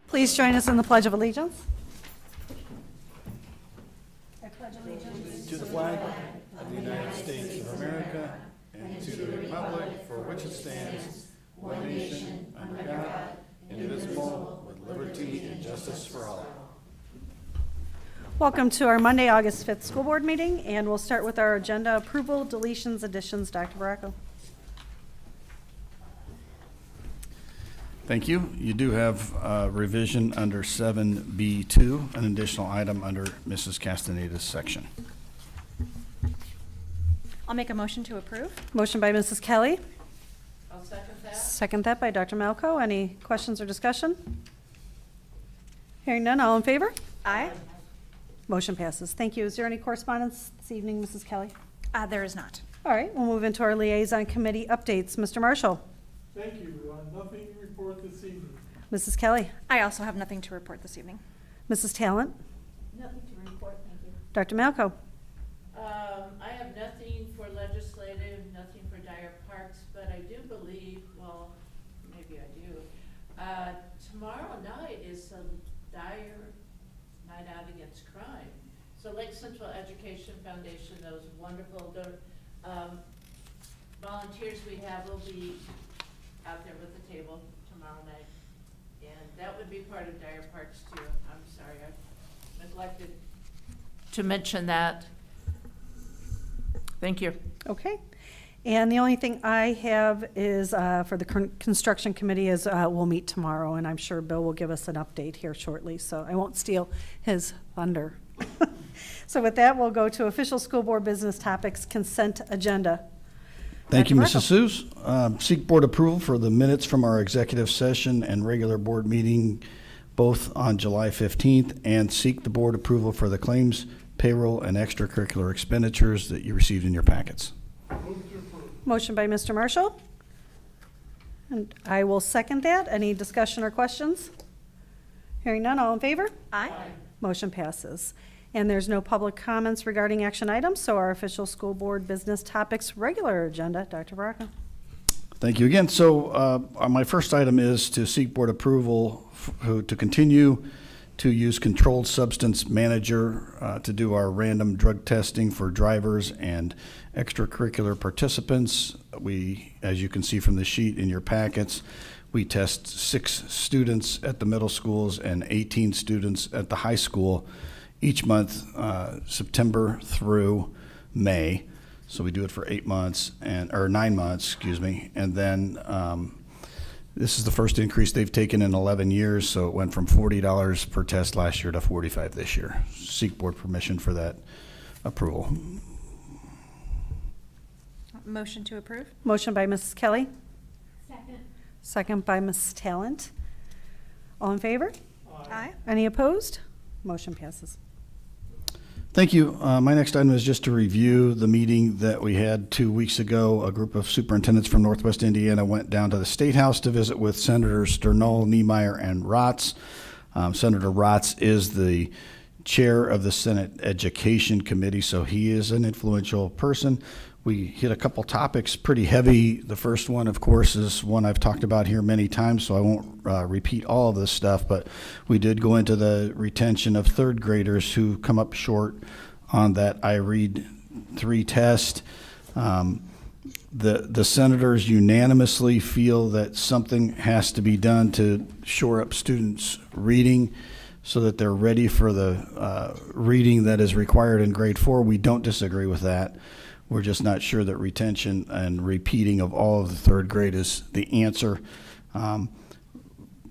Please join us in the Pledge of Allegiance. To the flag of the United States of America and to the republic for which it stands, one nation, under God, indivisible, with liberty and justice for all. Welcome to our Monday, August 5th school board meeting, and we'll start with our agenda approval, deletions, additions. Dr. Baracco. Thank you. You do have a revision under 7B2, an additional item under Mrs. Castaneda's section. I'll make a motion to approve. Motion by Mrs. Kelly. I'll second that. Second that by Dr. Malco. Any questions or discussion? Hearing none, all in favor? Aye. Motion passes. Thank you. Is there any correspondence this evening, Mrs. Kelly? There is not. All right, we'll move into our liaison committee updates. Mr. Marshall. Thank you. Nothing to report this evening. Mrs. Kelly. I also have nothing to report this evening. Mrs. Talent. Nothing to report, thank you. Dr. Malco. I have nothing for legislative, nothing for Dyer Parks, but I do believe, well, maybe I do. Tomorrow night is a Dyer Night Out Against Crime. So Lake Central Education Foundation, those wonderful volunteers we have will be out there with the table tomorrow night. And that would be part of Dyer Parks too. I'm sorry, I neglected to mention that. Thank you. Okay. And the only thing I have is for the construction committee is we'll meet tomorrow, and I'm sure Bill will give us an update here shortly, so I won't steal his thunder. So with that, we'll go to official school board business topics, consent agenda. Thank you, Dr. Mrs. Seuss. Seek board approval for the minutes from our executive session and regular board meeting, both on July 15th, and seek the board approval for the claims, payroll, and extracurricular expenditures that you received in your packets. Move to approve. Motion by Mr. Marshall. And I will second that. Any discussion or questions? Hearing none, all in favor? Aye. Motion passes. And there's no public comments regarding action items, so our official school board business topics regular agenda. Dr. Baracco. Thank you again. So my first item is to seek board approval to continue to use controlled substance manager to do our random drug testing for drivers and extracurricular participants. We, as you can see from the sheet in your packets, we test 6 students at the middle schools and 18 students at the high school each month, September through May. So we do it for 8 months or 9 months, excuse me. And then this is the first increase they've taken in 11 years. So it went from $40 per test last year to $45 this year. Seek board permission for that approval. Motion to approve. Motion by Mrs. Kelly. Second. Second by Mrs. Talent. All in favor? Aye. Any opposed? Motion passes. Thank you. My next item is just to review the meeting that we had 2 weeks ago. A group of superintendents from Northwest Indiana went down to the State House to visit with Senators Sternal, Niemeyer, and Rotz. Senator Rotz is the chair of the Senate Education Committee, so he is an influential person. We hit a couple topics pretty heavy. The first one, of course, is one I've talked about here many times, so I won't repeat all of this stuff, but we did go into the retention of third graders who come up short on that IREAD 3 test. The senators unanimously feel that something has to be done to shore up students' reading so that they're ready for the reading that is required in grade 4. We don't disagree with that. We're just not sure that retention and repeating of all of the third grade is the answer.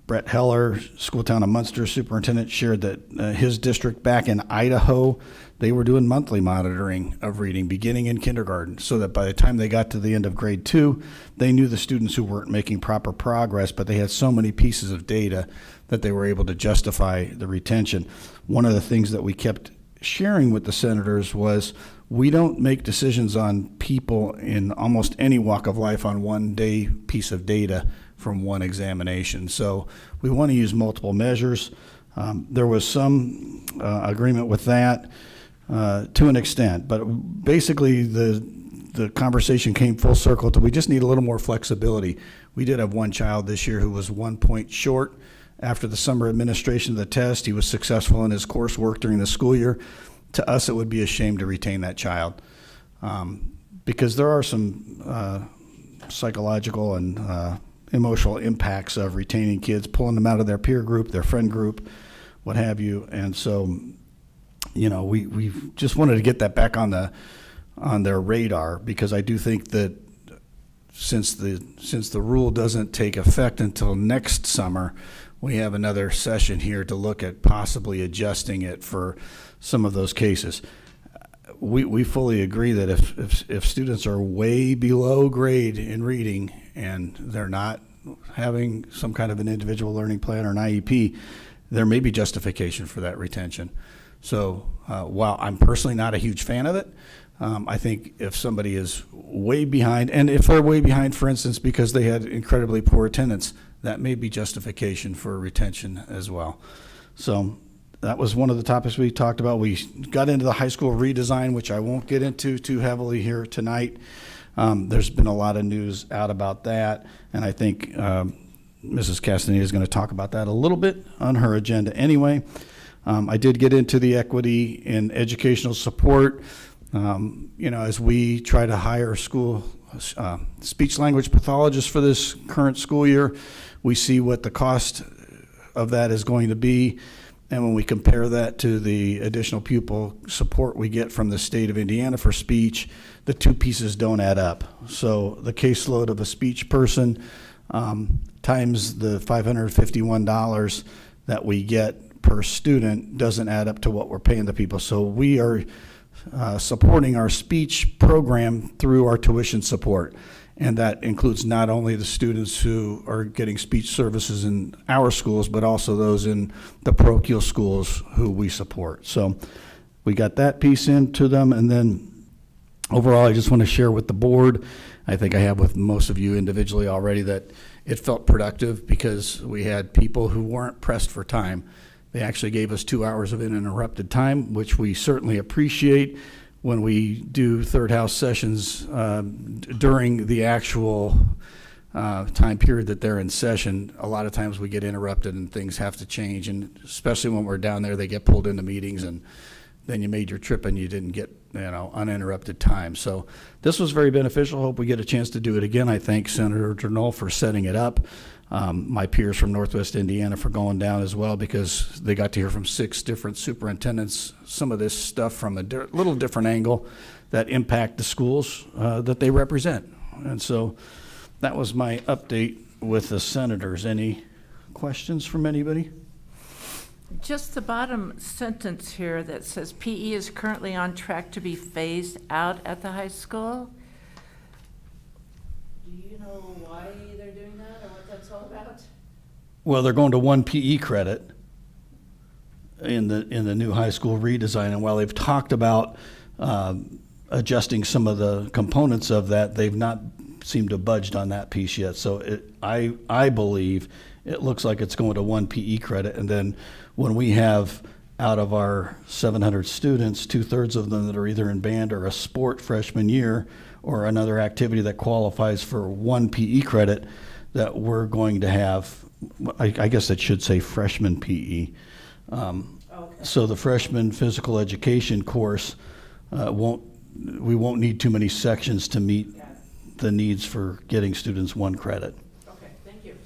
Brett Heller, School Town of Munster superintendent, shared that his district back in Idaho, they were doing monthly monitoring of reading beginning in kindergarten, so that by the time they got to the end of grade 2, they knew the students who weren't making proper progress, but they had so many pieces of data that they were able to justify the retention. One of the things that we kept sharing with the senators was we don't make decisions on people in almost any walk of life on one day piece of data from one examination. So we want to use multiple measures. There was some agreement with that to an extent, but basically the conversation came full circle to we just need a little more flexibility. We did have one child this year who was 1 point short After the summer administration of the test, he was successful in his coursework during the school year. To us, it would be a shame to retain that child, because there are some psychological and emotional impacts of retaining kids, pulling them out of their peer group, their friend group, what have you. And so, you know, we just wanted to get that back on their radar, because I do think that since the rule doesn't take effect until next summer, we have another session here to look at possibly adjusting it for some of those cases. We fully agree that if students are way below grade in reading and they're not having some kind of an individual learning plan or an IEP, there may be justification for that retention. So while I'm personally not a huge fan of it, I think if somebody is way behind, and if they're way behind, for instance, because they had incredibly poor attendance, that may be justification for retention as well. So that was one of the topics we talked about. We got into the high school redesign, which I won't get into too heavily here tonight. There's been a lot of news out about that, and I think Mrs. Castaneda is going to talk about that a little bit on her agenda anyway. I did get into the equity in educational support. You know, as we try to hire school speech language pathologists for this current school year, we see what the cost of that is going to be. And when we compare that to the additional pupil support we get from the state of Indiana for speech, the two pieces don't add up. So the caseload of a speech person times the $551 that we get per student doesn't add up to what we're paying the people. So we are supporting our speech program through our tuition support. And that includes not only the students who are getting speech services in our schools, but also those in the parochial schools who we support. So we got that piece into them. And then overall, I just want to share with the board, I think I have with most of you individually already, that it felt productive because we had people who weren't pressed for time. They actually gave us 2 hours of uninterrupted time, which we certainly appreciate. When we do third house sessions during the actual time period that they're in session, a lot of times we get interrupted and things have to change, and especially when we're down there, they get pulled into meetings, and then you made your trip and you didn't get, you know, uninterrupted time. So this was very beneficial. Hope we get a chance to do it again. I thank Senator Durnall for setting it up. My peers from Northwest Indiana for going down as well, because they got to hear from 6 different superintendents some of this stuff from a little different angle that impact the schools that they represent. And so that was my update with the senators. Any questions from anybody? Just the bottom sentence here that says PE is currently on track to be phased out at the high school. Do you know why they're doing that or what that's all about? Well, they're going to 1 PE credit in the new high school redesign, and while they've talked about adjusting some of the components of that, they've not seemed to budge on that piece yet. So I believe it looks like it's going to 1 PE credit, and then when we have out of our 700 students, 2/3 of them that are either in band or a sport freshman year or another activity that qualifies for 1 PE credit, that we're going to have, I guess it should say freshman PE. Okay. So the freshman physical education course we won't need too many sections to meet the needs for getting students 1 credit. Okay, thank you.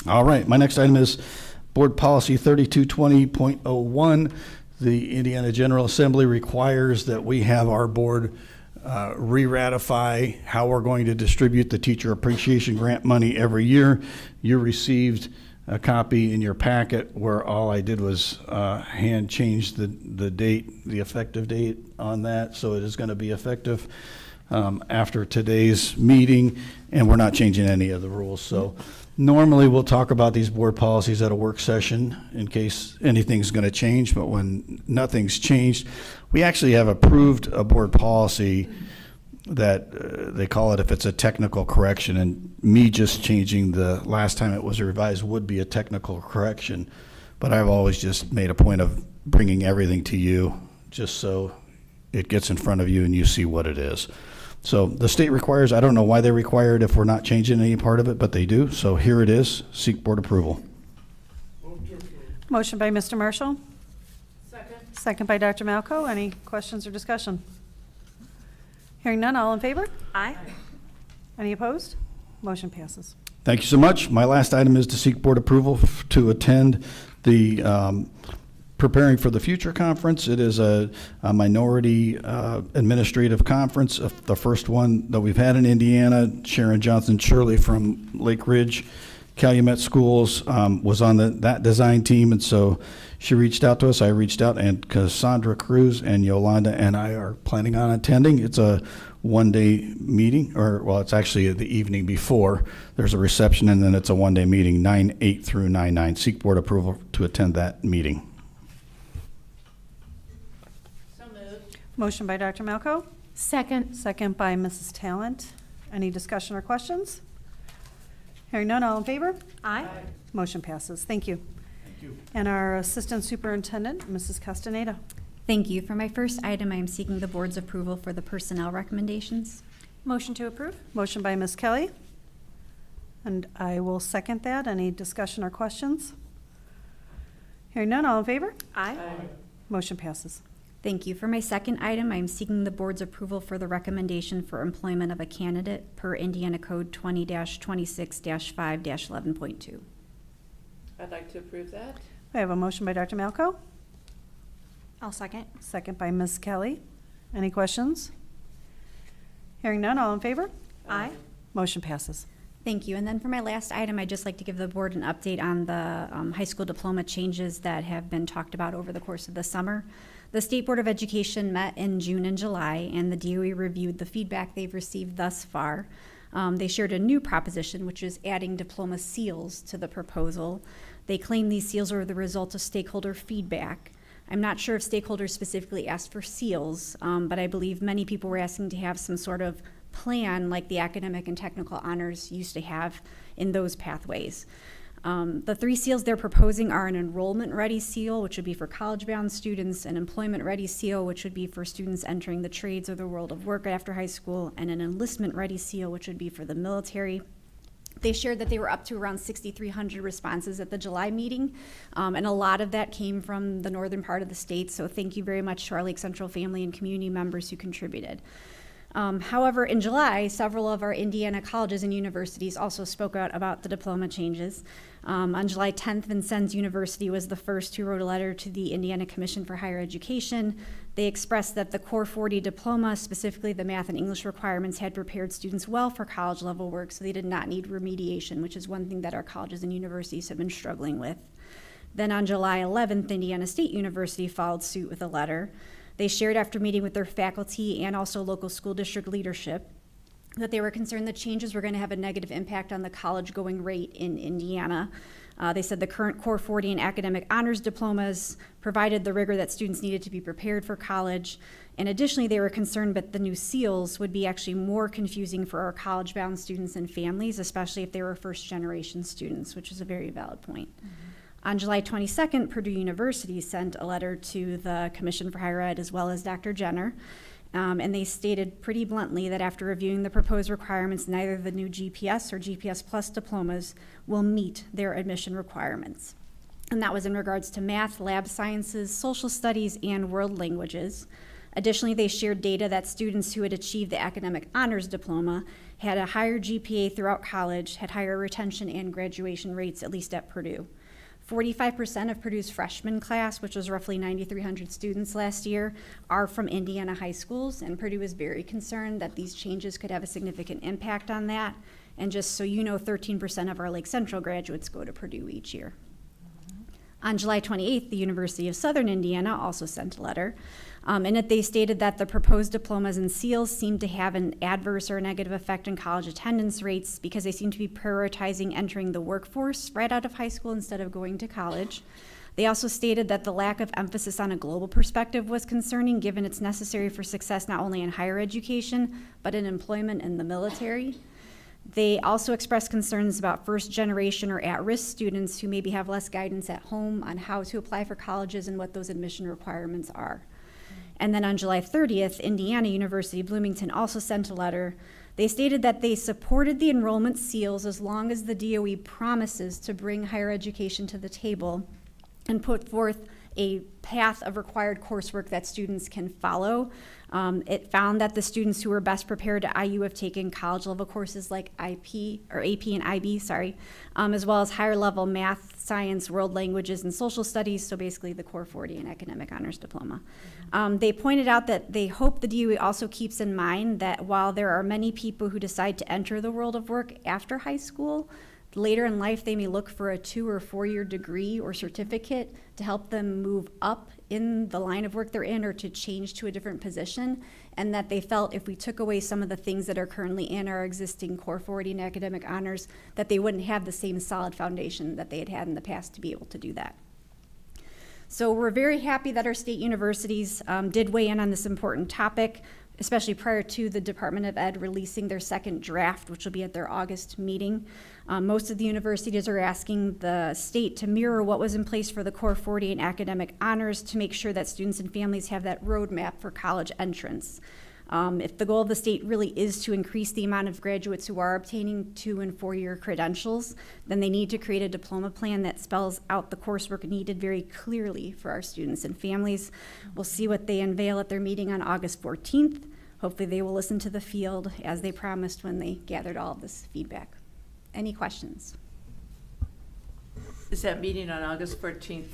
All right, my next item is Board Policy 3220.01. The Indiana General Assembly requires that we have our board re-ratify how we're going to distribute the teacher appreciation grant money every year. You received a copy in your packet where all I did was hand change the date, the effective date on that. So it is going to be effective after today's meeting, and we're not changing any of the rules. So normally we'll talk about these board policies at a work session in case anything's going to change, but when nothing's changed, we actually have approved a board policy that they call it if it's a technical correction, and me just changing the last time it was revised would be a technical correction, but I've always just made a point of bringing everything to you, just so it gets in front of you and you see what it is. So the state requires, I don't know why they require it if we're not changing any part of it, but they do. So here it is. Seek board approval. Move to approve. Motion by Mr. Marshall, Second? second by Dr. Malco. Any questions or discussion? Hearing none, all in favor? Aye. Any opposed? Motion passes. Thank you so much. My last item is to seek board approval to attend the Preparing for the Future Conference. It is a minority administrative conference, the first one that we've had in Indiana. Sharon Johnson Shirley from Lake Ridge Calumet Schools was on that design team, and so she reached out to us. I reached out, and Cassandra Cruz and Yolanda and I are planning on attending. It's a one-day meeting, well, it's actually the evening before. There's a reception, and then it's a one-day meeting, 9/8 through 9/9. Seek board approval to attend that meeting. So moved. Motion by Dr. Malco, Second. second by Mrs. Talent. Any discussion or questions? Hearing none, all in favor? Aye. Motion passes. Thank you. Thank you. And our Assistant Superintendent, Mrs. Castaneda. Thank you. For my first item, I am seeking the board's approval for the personnel recommendations. Motion to approve? Motion by Ms. Kelly. And I will second that. Any discussion or questions? Hearing none, all in favor? Aye. Motion passes. Thank you. For my second item, I am seeking the board's approval for the recommendation for employment of a candidate per Indiana Code 20-26-5-11.2. I'd like to approve that. I have a motion by Dr. Malco, I'll second. second by Ms. Kelly. Any questions? Hearing none, all in favor? Aye. Motion passes. Thank you. And then for my last item, I'd just like to give the board an update on the high school diploma changes that have been talked about over the course of the summer. The State Board of Education met in June and July, and the DOE reviewed the feedback they've received thus far. They shared a new proposition, which is adding diploma seals to the proposal. They claim these seals are the result of stakeholder feedback. I'm not sure if stakeholders specifically asked for seals, but I believe many people were asking to have some sort of plan like the academic and technical honors used to have in those pathways. The three seals they're proposing are an enrollment-ready seal, which would be for college-bound students, an employment-ready seal, which would be for students entering the trades or the world of work after high school, and an enlistment-ready seal, which would be for the military. They shared that they were up to around 6,300 responses at the July meeting, and a lot of that came from the northern part of the state, so thank you very much to our Lake Central family and community members who contributed. However, in July, several of our Indiana colleges and universities also spoke out about the diploma changes. On July 10th, Vincennes University was the first who wrote a letter to the Indiana Commission for Higher Education. They expressed that the Core 40 diploma, specifically the math and English requirements, had prepared students well for college-level work, so they did not need remediation, which is one thing that our colleges and universities have been struggling with. Then on July 11th, Indiana State University followed suit with a letter. They shared after meeting with their faculty and also local school district leadership that they were concerned the changes were going to have a negative impact on the college-going rate in Indiana. They said the current Core 40 and academic honors diplomas provided the rigor that students needed to be prepared for college. And additionally, they were concerned that the new seals would be actually more confusing for our college-bound students and families, especially if they were first-generation students, which is a very valid point. On July 22nd, Purdue University sent a letter to the Commission for Higher Ed as well as Dr. Jenner, and they stated pretty bluntly that after reviewing the proposed requirements, neither the new GPS or GPS Plus diplomas will meet their admission requirements. And that was in regards to math, lab sciences, social studies, and world languages. Additionally, they shared data that students who had achieved the academic honors diploma had a higher GPA throughout college, had higher retention and graduation rates, at least at Purdue. 45% of Purdue's freshman class, which was roughly 9,300 students last year, are from Indiana high schools, and Purdue is very concerned that these changes could have a significant impact on that. And just so you know, 13% of our Lake Central graduates go to Purdue each year. On July 28th, the University of Southern Indiana also sent a letter. In it, they stated that the proposed diplomas and seals seem to have an adverse or negative effect on college attendance rates because they seem to be prioritizing entering the workforce right out of high school instead of going to college. They also stated that the lack of emphasis on a global perspective was concerning, given it's necessary for success not only in higher education, but in employment and the military. They also expressed concerns about first-generation or at-risk students who maybe have less guidance at home on how to apply for colleges and what those admission requirements are. And then on July 30th, Indiana University Bloomington also sent a letter. They stated that they supported the enrollment seals as long as the DOE promises to bring higher education to the table and put forth a path of required coursework that students can follow. It found that the students who were best prepared at IU have taken college-level courses like IP, or AP and IB, as well as higher-level math, science, world languages, and social studies, so basically the Core 40 and Academic Honors Diploma. They pointed out that they hope the DOE also keeps in mind that while there are many people who decide to enter the world of work after high school, later in life, they may look for a 2 or 4 year degree or certificate to help them move up in the line of work they're in or to change to a different position, and that they felt if we took away some of the things that are currently in our existing Core 40 and Academic Honors, that they wouldn't have the same solid foundation that they had had in the past to be able to do that. So we're very happy that our state universities did weigh in on this important topic, especially prior to the Department of Ed releasing their second draft, which will be at their August meeting. Most of the universities are asking the state to mirror what was in place for the Core 40 and Academic Honors to make sure that students and families have that roadmap for college entrance. If the goal of the state really is to increase the amount of graduates who are obtaining 2 and 4 year credentials, then they need to create a diploma plan that spells out the coursework needed very clearly for our students and families. We'll see what they unveil at their meeting on August 14th. Hopefully they will listen to the field as they promised when they gathered all of this feedback. Any questions? Is that meeting on August 14th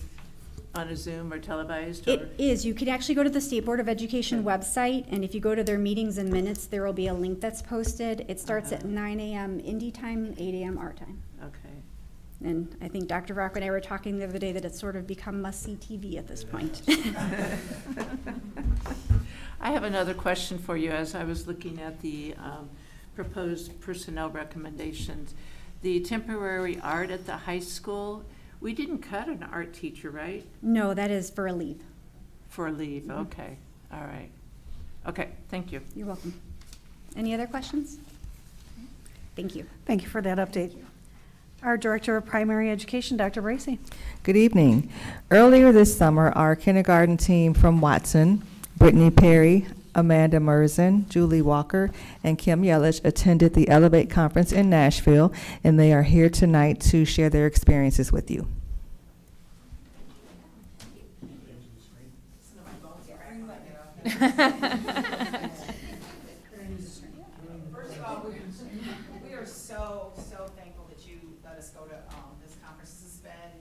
on a Zoom or televised? It is. You can actually go to the State Board of Education website, and if you go to their meetings and minutes, there will be a link that's posted. It starts at 9 a.m. Indy time, 8 a.m. our time. Okay. And I think Dr. Rock and I were talking the other day that it's sort of become must-see TV at this point. I have another question for you as I was looking at the proposed personnel recommendations. The temporary art at the high school, we didn't cut an art teacher, right? No, that is for a leave. For a leave, okay, all right. Okay, thank you. You're welcome. Any other questions? Thank you. Thank you for that update. Our Director of Primary Education, Dr. Bracy. Good evening. Earlier this summer, our kindergarten team from Watson, Brittany Perry, Amanda Merzen, Julie Walker, and Kim Yelich attended the Elevate Conference in Nashville, and they are here tonight to share their experiences with you. First of all, we are so thankful that you let us go to this conference. This has been,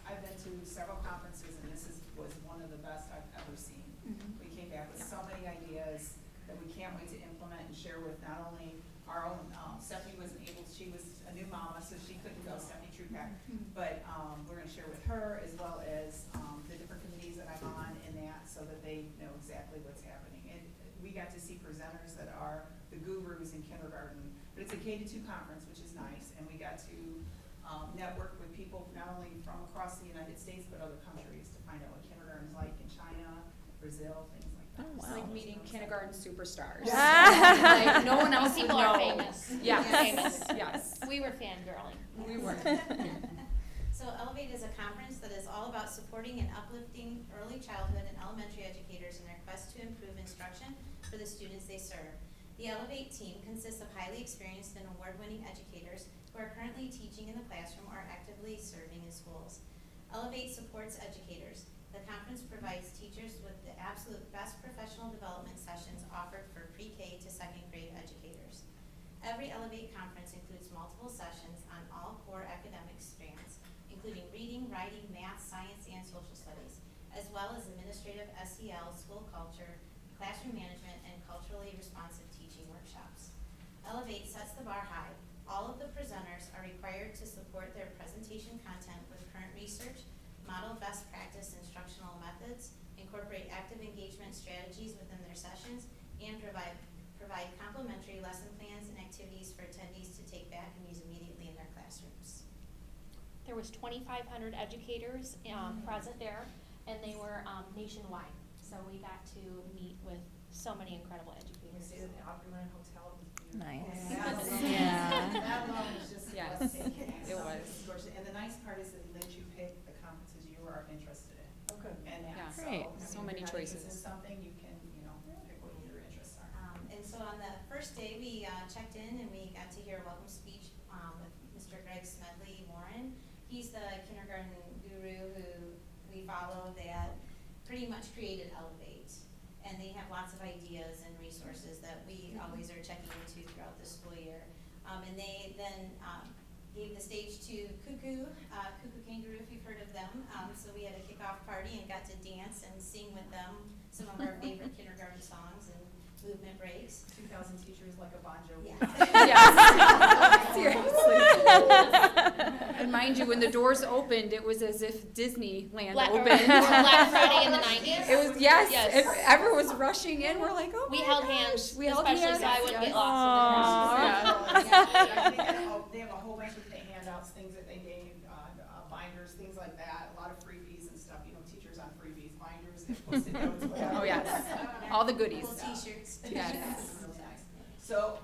I've been to several conferences, and this was one of the best I've ever seen. We came back with so many ideas that we can't wait to implement and share with not only our own, Stephanie wasn't able, she was a new mama, so she couldn't go, Stephanie Trupack, but we're gonna share with her as well as the different committees that I'm on in that, so that they know exactly what's happening. And we got to see presenters that are the gurus in kindergarten, but it's a K-2 conference, which is nice, and we got to network with people not only from across the United States, but other countries to find out what kindergarten is like in China, Brazil, things like that. It's So, like meeting kindergarten superstars. Yeah. Like, no one else would People know. are famous. Yes. Famous. Yes. We were fangirling. We were. So Elevate is a conference that is all about supporting and uplifting early childhood and elementary educators in their quest to improve instruction for the students they serve. The Elevate team consists of highly experienced and award-winning educators who are currently teaching in the classroom or actively serving in schools. Elevate supports educators. The conference provides teachers with the absolute best professional development sessions offered for pre-K to second grade educators. Every Elevate conference includes multiple sessions on all core academic strands, including reading, writing, math, science, and social studies, as well as administrative SEL, school culture, classroom management, and culturally responsive teaching workshops. Elevate sets the bar high. All of the presenters are required to support their presentation content with current research, model best practice instructional methods, incorporate active engagement strategies within their sessions, and provide complimentary lesson plans and activities for attendees to take back and use immediately in their classrooms. There was 2,500 educators present there, and they were nationwide. So we got to meet with so many incredible We educators. stayed at the Opryland Hotel, it was Nice. Yeah. That alone is just Yes, breathtaking. it was. It's gorgeous. And the nice part is that it lets you pick the conferences you are interested in. Okay. And Yeah. that, so, Great. I mean, So if many you're not interested choices. in something, you can, pick what your interests are. And so on the first day, we checked in and we got to hear a welcome speech with Mr. Greg Smedley Warren. He's the kindergarten guru who we follow that pretty much created Elevate. And they have lots of ideas and resources that we always are checking into throughout the school year. And they then gave the stage to Cuckoo Kangaroo, if you've heard of them. So we had a kickoff party and got to dance and sing with them some of our favorite kindergarten songs and movement breaks. 2,000 teachers like a Bon Jovi. Yes. Seriously. And mind you, when the doors opened, it was as if Disneyland Black opened. Friday in the 90s. It was, yes, Yes. everyone was rushing in, we're like, oh We my held gosh. hands, We held especially hands. so I wouldn't Yes. get lost in the crowd. They have a whole bunch of handouts, things that they gave, binders, things like that, a lot of freebies and stuff, teachers on freebies, binders, and Post-it notes, whatever. Oh, yes. All the goodies. Little t-shirts. Yes. Real nice. So,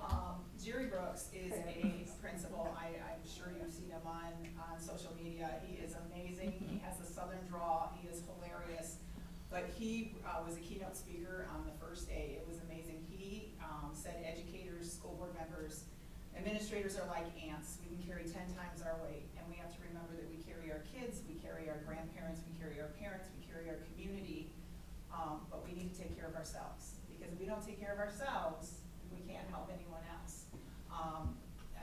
Jerry Brooks is a principal. I'm sure you've seen him on social media. He is amazing. He has a southern drawl. He is hilarious. But he was a keynote speaker on the first day. It was amazing. He said educators, school board members, administrators are like ants. We can carry 10 times our weight. And we have to remember that we carry our kids, we carry our grandparents, we carry our parents, we carry our community. But we need to take care of ourselves. Because if we don't take care of ourselves, we can't help anyone else.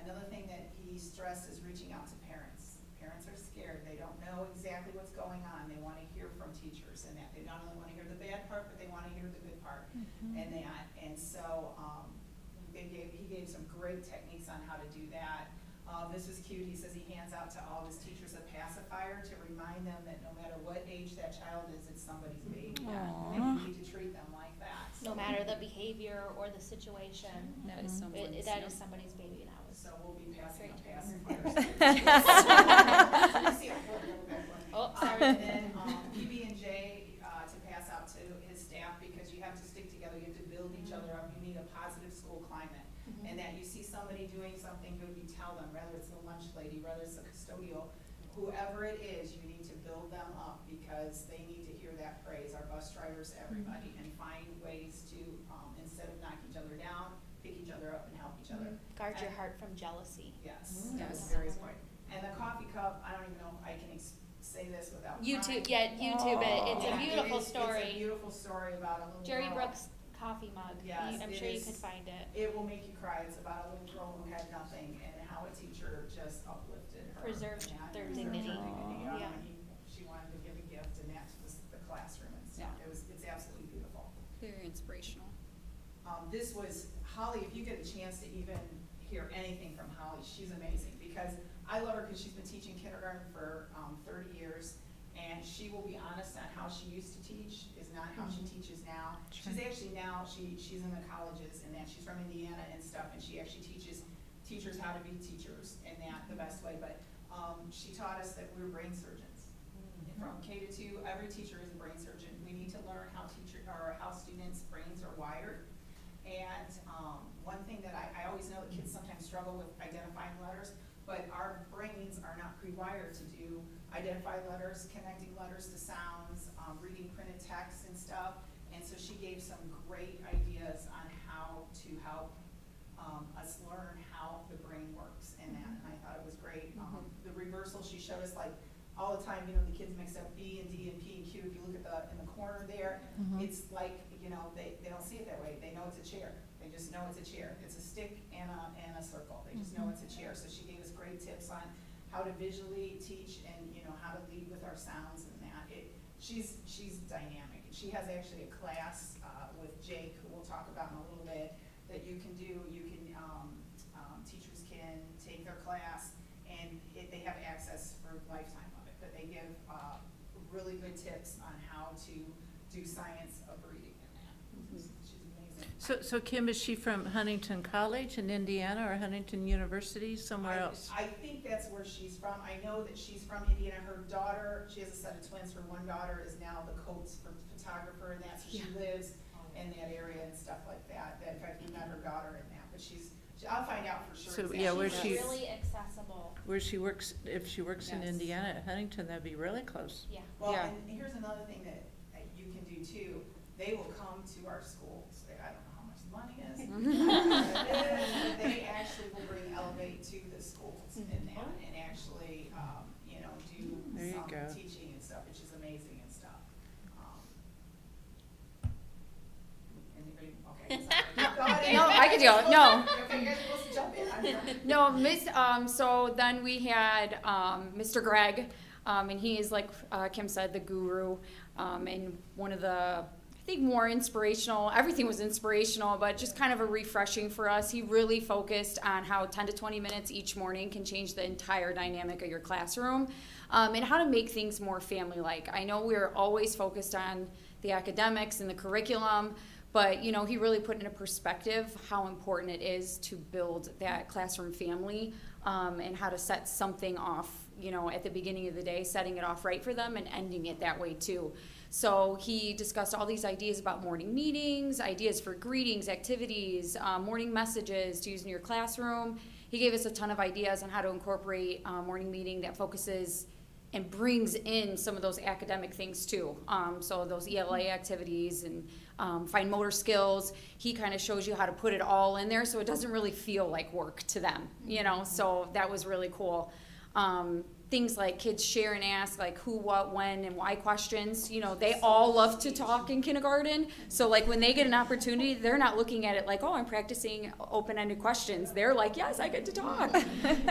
Another thing that he stressed is reaching out to parents. Parents are scared. They don't know exactly what's going on. They want to hear from teachers, and that they not only want to hear the bad part, but they want to hear the good part. And that, and so he gave some great techniques on how to do that. This was cute. He says he hands out to all his teachers a pacifier to remind them that no matter what age that child is, it's somebody's baby, and you need to treat them like that. No matter the behavior or the situation, That is someone's. that is somebody's baby now. So we'll be passing out Great. pacifiers. Oh, And sorry. then PB&J to pass out to his staff, because you have to stick together, you have to build each other up, you need a positive school climate. And that you see somebody doing something good, you tell them, whether it's the lunch lady, whether it's the custodial, whoever it is, you need to build them up, because they need to hear that praise, our bus drivers, everybody, and find ways to, instead of knock each other down, pick each other up and help each other. Guard your heart from jealousy. Yes, Yes. that's very important. And the coffee cup, I don't even know if I can say this without YouTube, crying. yeah, YouTube it. It's a Yeah, beautiful It's a story. beautiful story about a little Jerry girl. Brooks coffee mug. Yes, I'm it sure you is. could find it. It will make you cry. It's about a little girl who had nothing, and how a teacher just uplifted her. Preserved and their preserved her dignity. dignity, Yeah. and she wanted to give a gift, and that's the classroom and stuff. Yeah. It's absolutely beautiful. Very inspirational. This was, Holly, if you get a chance to even hear anything from Holly, she's amazing, because I love her because she's been teaching kindergarten for 30 years, and she will be honest on how she used to teach is not how she teaches now. She's actually now, she's in the colleges, and that she's from Indiana and stuff, and she actually teaches teachers how to be teachers, and that the best way, but she taught us that we're brain surgeons. From K to 2, every teacher is a brain surgeon. We need to learn how how students' brains are wired. And one thing that I always know that kids sometimes struggle with identifying letters, but our brains are not pre-wired to do identify letters, connecting letters to sounds, reading printed text and stuff. And so she gave some great ideas on how to help us learn how the brain works and that, and I thought it was great. The reversal, she showed us like all the time, the kids mix up B and D and P and Q. If you look at in the corner there, it's like, they don't see it that way. They know it's a chair. They just know it's a chair. It's a stick and a circle. They just know it's a chair. So she gave us great tips on how to visually teach and, how to lead with our sounds and that. She's dynamic. She has actually a class with Jake, who we'll talk about in a little bit, that you can do. Teachers can take their class, and they have access for a lifetime of it, but they give really good tips on how to do science of reading and that. She's amazing. So Kim, is she from Huntington College in Indiana or Huntington University, somewhere else? I think that's where she's from. I know that she's from Indiana. Her daughter, she has a set of twins. Her one daughter is now the Coates photographer, and that's where she lives in that area and stuff like that. In fact, we met her daughter in that, but she I'll find out for sure. So, exactly. yeah, where She's she- really accessible. Where she works, if she works in Yes. Indiana at Huntington, that'd be really close. Yeah. Well, Yeah. and here's another thing that you can do too. They will come to our schools. I don't know how much the money is. But they actually will bring Elevate to the schools and actually, you know, do There you some go. teaching and stuff, which is amazing and stuff. Anybody, okay. sorry. Go ahead. No, I could do it. No. Okay, you guys are supposed to jump in. I'm here. No, so then we had, Mr. Greg, and he is, like, Kim said, the guru, and one of the, I think, more inspirational, everything was inspirational, but just kind of a refreshing for us. He really focused on how 10 to 20 minutes each morning can change the entire dynamic of your classroom, and how to make things more family-like. I know we're always focused on the academics and the curriculum, but, you know, he really put into perspective how important it is to build that classroom family, and how to set something off, you know, at the beginning of the day, setting it off right for them and ending it that way too. So he discussed all these ideas about morning meetings, ideas for greetings, activities, morning messages to use in your classroom. He gave us a ton of ideas on how to incorporate a morning meeting that focuses and brings in some of those academic things too. So those ELA activities and fine motor skills. He kind of shows you how to put it all in there so it doesn't really feel like work to them, you know, so that was really cool. Things like kids share and ask, like who, what, when, and why questions. You know, they all love to talk in kindergarten. So like when they get an opportunity, they're not looking at it like, oh, I'm practicing open-ended questions. They're like, yes, I get to talk.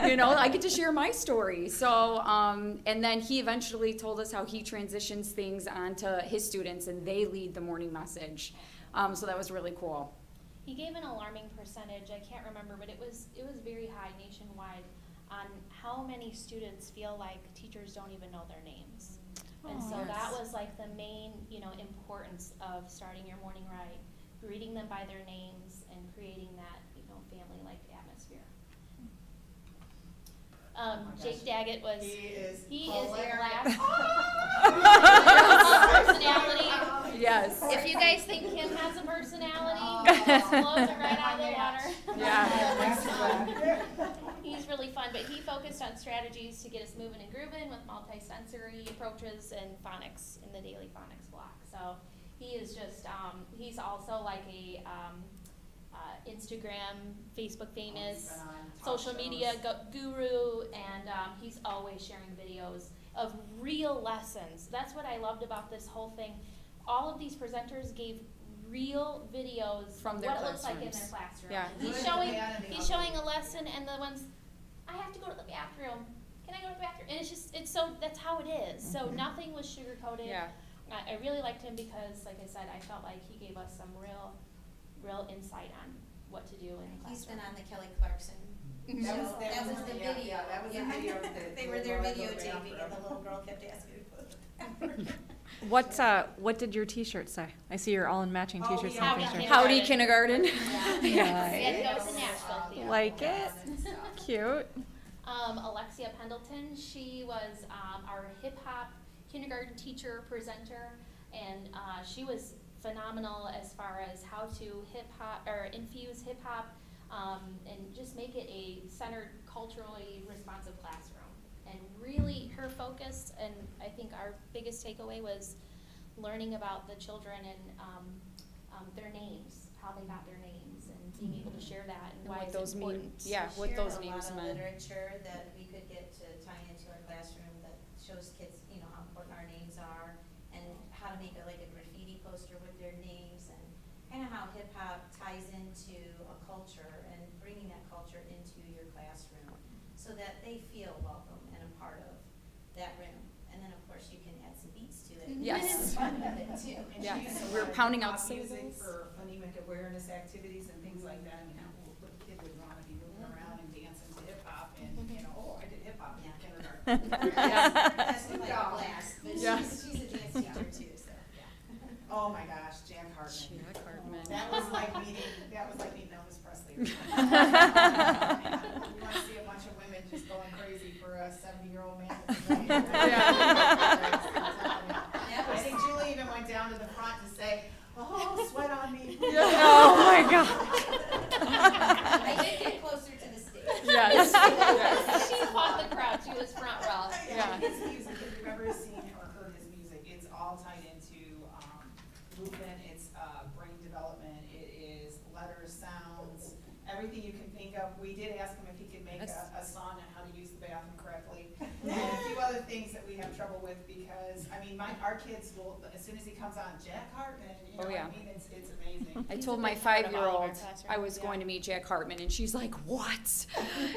You know, I get to share my story. So, and then he eventually told us how he transitions things onto his students and they lead the morning message. So that was really cool. He gave an alarming percentage, I can't remember, but it was very high nationwide on how many students feel like teachers don't even know their names. And so that was like the main, you know, importance of starting your morning right, greeting them by their names and creating that, you know, family-like atmosphere. Jake Daggett was, he is a glass personality. Yes. If you guys think Kim has a personality, blows it right out of the water. Yeah. He's really fun, but he focused on strategies to get us moving and grooving with multi-sensory approaches and phonics in the daily phonics block. So he is just, he's also like a Instagram, Facebook famous, social media guru, and he's always sharing videos of real lessons. That's what I loved about this whole thing. All of these presenters gave real videos From their what it looks like in their classrooms. classroom. Yeah. He's showing a lesson, and the ones, I have to go to the bathroom. Can I go to the bathroom? And it's so, that's how it is. So nothing was sugar-coated. Yeah. I really liked him because, like I said, I felt like he gave us some real insight on what to do in the He's been classroom. on the Kelly Clarkson That show. was- That was the yeah, video. yeah, that was the Yeah. video that They the were there little girl videotaping ran and the for. little girl kept asking to put the What did your T-shirt say? I see you're all in matching Oh, T-shirts yeah. and things. Howdy kindergarten. Yeah. We had to go to Nashville theater. Like it? Cute. Alexia Pendleton, she was our hip hop kindergarten teacher presenter, and she was phenomenal as far as how to infuse hip hop and just make it a centered, culturally responsive classroom. And really, her focus, and I think our biggest takeaway was learning about the children and their names, how they got their names, and being able to share that and And why what it's those mean. important. Yeah, what those names Shared a lot meant. of literature that we could get to tie into our classroom that shows kids, you know, how important our names are and how to make a graffiti poster with their names and kind of how hip hop ties into a culture and bringing that culture into your classroom so that they feel welcome and a part of that room. And then, of course, you can add some beats to it. Yes. And it's fun with it, too. And Yeah, she used a we're lot of pounding out hip-hop music singles. for phonemic awareness activities and things like that. I mean, what kid would want to be moving around and dancing to hip hop and, you know, oh, I did hip hop in Yeah. kindergarten. That's like a Yeah. blast, but Yeah. she's a dance teacher too, so, yeah. Oh my gosh, Jack Hartman. Jack Hartman. That was like meeting Elvis Presley. You want to see a bunch of women just going crazy for a 70-year-old man. I think Julie even went down to the front to say, oh, sweat on me. Oh my God. I did get quoted his music, if you've ever seen or heard his music, it's all tied into, movement, it's, brain development, it is letters, sounds, everything you can think of. We did ask him if he could make a song on how to use the bathroom correctly, and a few other things that we have trouble with, because, I mean, our kids will, as soon as he comes on, Jack Hartman, you know Oh, what yeah. I mean, it's amazing. I He's told a my big part of all of our 5-year-old classroom. I was Yeah. going to meet Jack Hartman, and she's like, "What?"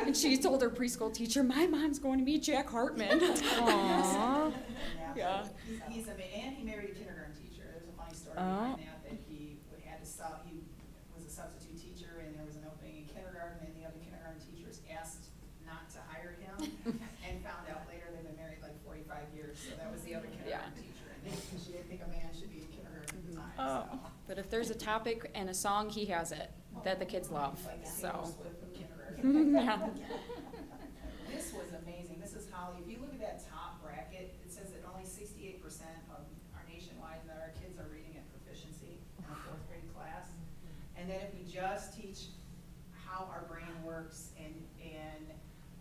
And she told her preschool teacher, "My mom's going to meet Jack Hartman." Aww. Yeah. He's amazing, and he married a kindergarten teacher. There's a funny story Oh. behind that he had to stop, he was a substitute teacher, and there was an opening in kindergarten, and the other kindergarten teachers asked not to hire him, and found out later they've been married like 45 years, so that was the other kindergarten teacher, and she didn't think a man should be in kindergarten at the time, so. But if there's a topic and a song, he has it that the kids love. Like So. Taylor Swift from kindergarten. Yeah. This was amazing. This is Holly. If you look at that top bracket, it says that only 68% of our nationwide that our kids are reading at proficiency in a 4th grade class. And then if we just teach how our brain works and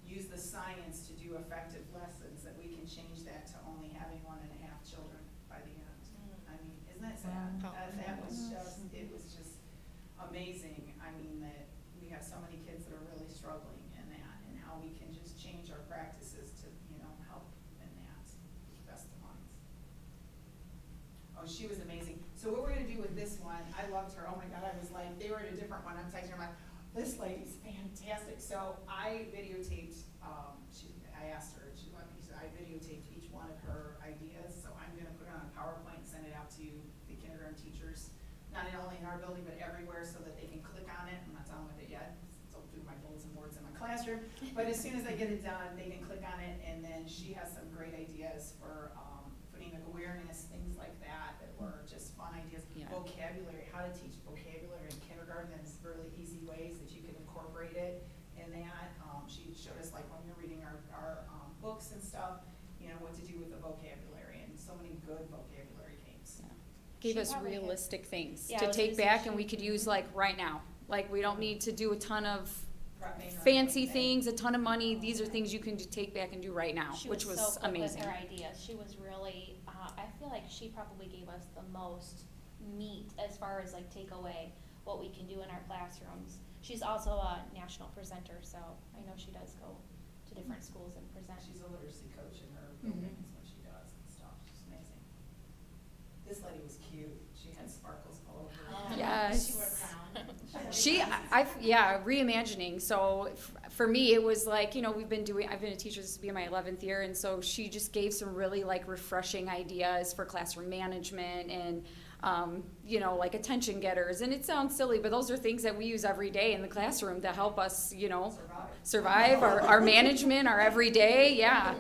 use the science to do effective lessons, that we can change that to only having 1.5 children by the end. I mean, isn't that sad? That was just, it was just amazing. I mean, that we have so many kids that are really struggling in that, and how we can just change our practices to, you know, help in that. Best of minds. Oh, she was amazing. So what we're gonna do with this one, I loved her. Oh my God, I was like, they were in a different one. I'm texting her, I'm like, this lady's fantastic. So I videotaped, I asked her, she let me, so I videotaped each one of her ideas. So I'm gonna put it on a PowerPoint and send it out to the kindergarten teachers, not only in our building, but everywhere, so that they can click on it. I'm not done with it yet, so I'll do my bulletin boards in my classroom. But as soon as I get it done, they can click on it, and then she has some great ideas for, putting like awareness, things like that, that were just fun ideas. Yeah. Vocabulary, how to teach vocabulary in kindergarten, and it's really easy ways that you can incorporate it in that. She showed us, like, when we were reading our books and stuff, you know, what to do with the vocabulary, and so many good vocabulary games. Gave She us probably realistic things Yeah, I to was take gonna say back, she- and we could use like right now. Like, we don't need to do a ton of Main fancy thing. things, a ton of money. These are things you can take back and do right now, She which was was so quick amazing. with her ideas. She was really, I feel like she probably gave us the most meat as far as like take away what we can do in our classrooms. She's also a national presenter, so I know she does go to different schools and present. She's a literacy coach in her building, is what she does and stuff. She's amazing. This lady was cute. She had sparkles all over her. Yes. She wore a crown. Yeah, reimagining. So for me, it was like, you know, I've been a teacher, this will be my 11th year, and so she just gave some really like refreshing ideas for classroom management and, you know, like attention getters. And it sounds silly, but those are things that we use every day in the classroom to help us, you know, survive our management, our everyday, yeah.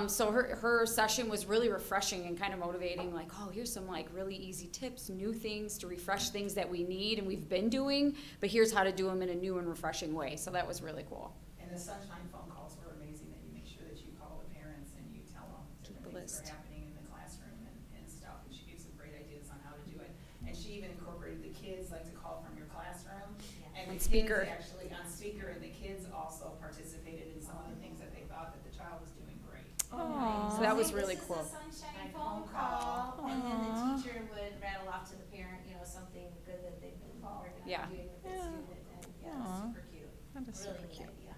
So her session was really refreshing and kind of motivating, like, oh, here's some like really easy tips, new things to refresh things that we need and we've been doing, but here's how to do them in a new and refreshing way. So that was really cool. And the sunshine phone calls were amazing, that you make sure that you call the parents and you tell them Keep different the things that list. are happening in the classroom and stuff. And she gave some great ideas on how to do it. And she even incorporated the kids, like to call from your classroom. And On the speaker. kids actually, on speaker, and the kids also participated in some of the things that they thought that the child was doing great. So that was really cool. This is a sunshine Like phone phone call, call. and then the teacher would rattle off to the parent, you know, something good that they've been working Yeah. on doing with the student, and yeah, it's super cute. That is super Really neat cute. idea.